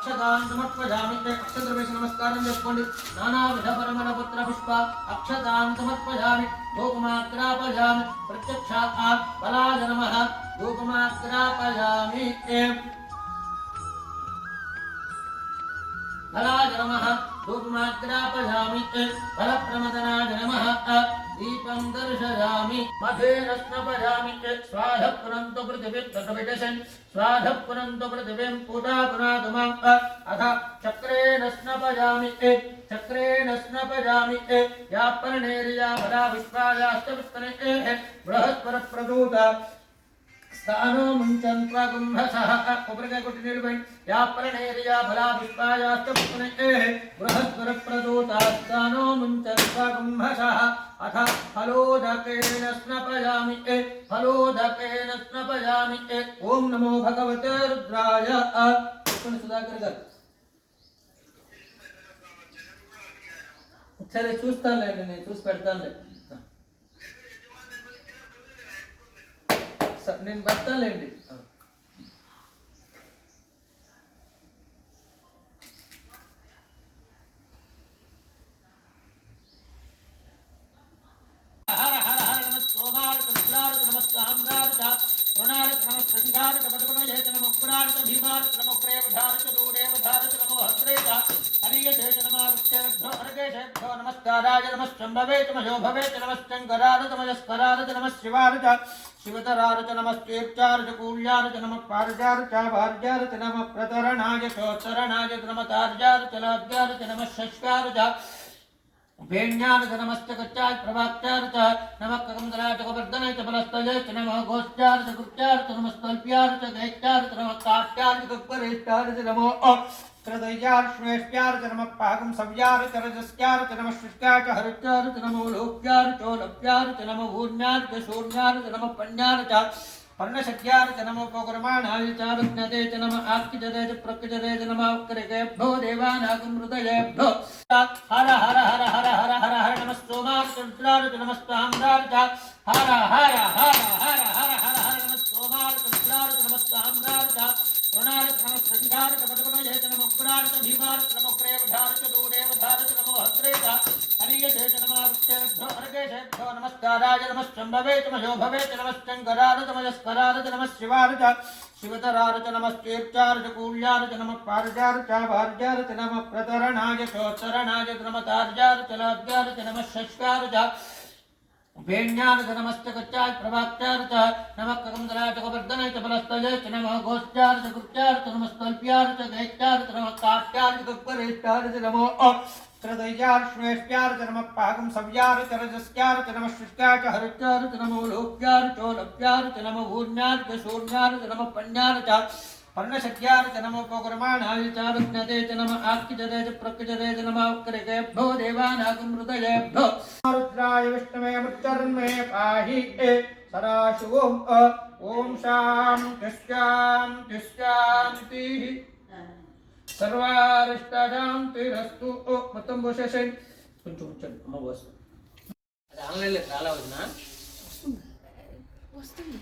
అక్షతాన్ సమర్పయామి అక్షద్రవేశ నమస్కారం చేసుకోండి నానావిధ పరిమళ పుత్ర పుష్ప అక్షతాన్ సమర్పయామి ధూపమాగ్రాపయామి ప్రత్యక్షాత్ బలాయ నమః ధూపమాగ్రాపయామి బలాయ నమః ధూపమాగ్రాపయామి బలప్రమదనాయ నమః दीपं दर्शयामि मधेन स्नपयामि स्वाहा पुनन्तो पृथिवीं तद्विदशन् स्वाहा पुनन्तो पृथिवीं पुनः पुनादुमां अथ चक्रेण स्नपयामि या पर्णेर्या बला विश्वायास्तविस्तने बृहस्पतिप्रदूता स्थानो मुञ्चन् त्वागुम्भसः उपृगकुटिनिर्वैन् या पर्णेर्या बला विश्वायास्तविस्तने बृहस्पतिप्रदूता स्थानो मुञ्चन् त्वागुम्भसः अथ फलोदकेन स्नपयामि ओम नमो भगवते रुद्राय सुधाकर गाరు సరే చూస్తానులేండి నేను చూసి పెడతానులే నేను పెడతానులేండి नमस्काराय नमश्चंभवे नमो भवेत नमश्चंकराय नमस्कराय नमः शिवाय शिवतराय नमस्तीर्थाय कूल्याय नमः पारजाय भार्याय नमः प्रतरणाय चोत्तरणाय नमः तार्याय लाभ्याय नमः शस्काय भेण्याय नमस्तकच्चाय प्रवाक्याय नमः कमलाय वर्धनाय बलस्तये नमः गोष्ठाय कृत्याय नमस्तल्प्याय गैत्याय नमः काट्याय गप्परेष्ठाय नमो हृदयार श्रेष्ठ्यार नमः पाकं सव्यार रजस्यार नमः शुष्काय हरित्यार नमो लोक्यार चोलप्यार नमः भून्यार शून्यार नमः पण्यार पर्णशक्यार नमो पौर्माणाय चारुज्ञते नमः आक्तिजते प्रकृजते नमः कृकेभ्यो देवानागं हृदयेभ्यो हर हर हर हर हर हर हर नमः सोमार चन्द्रार नमस्ताम्रार हर हर हर हर हर हर हर नमः सोमार चन्द्रार नमस्ताम्रार ऋणार नमः संघार पदपदये नमः उग्रार भीमार नमः प्रेमधार दूरेवधार नमो हस्रेता हरियते नमः वृक्षेभ्यो हरकेशेभ्यो नमस्काराय नमश्चंभवे नमो भवेत नमश्चंकराय नमस्कराय नमः शिवाय शिवतराय नमस्तीर्थाय कूल्याय नमः पारजाय भार्याय नमः प्रतरणाय चोत्तरणाय नमः तार्याय लाभ्याय नमः शस्काय भेण्याय नमस्तकच्चाय प्रवाक्याय नमः कमलाय वर्धनाय बलस्तये नमः गोष्ठाय कृत्याय नमस्तल्प्याय गैत्याय नमः काट्याय गप्परेष्ठाय नमो हृदयार श्रेष्ठ्याय नमः पाकं सव्यार रजस्यार नमः शुष्काय हरित्याय नमो लोक्याय चोलप्याय नमः भून्याय शून्याय नमः पण्याय पर्णशक्यार नमो पौर्माणाय चारुज्ञते नमः आक्तिजते प्रकृजते नमः कृकेभ्यो देवानागं हृदयेभ्यो रुद्राय विष्णवे मुच्चर्मे पाहि सदाशिवों ओम शान्तिः सर्वारिष्टशान्तिरस्तु మొత్తం పోసేసేయండి కొంచెం ఉంచండి అమ్మ పోస్తుంది అది ఆన్లైన్లో చాలా వదినా వస్తుంది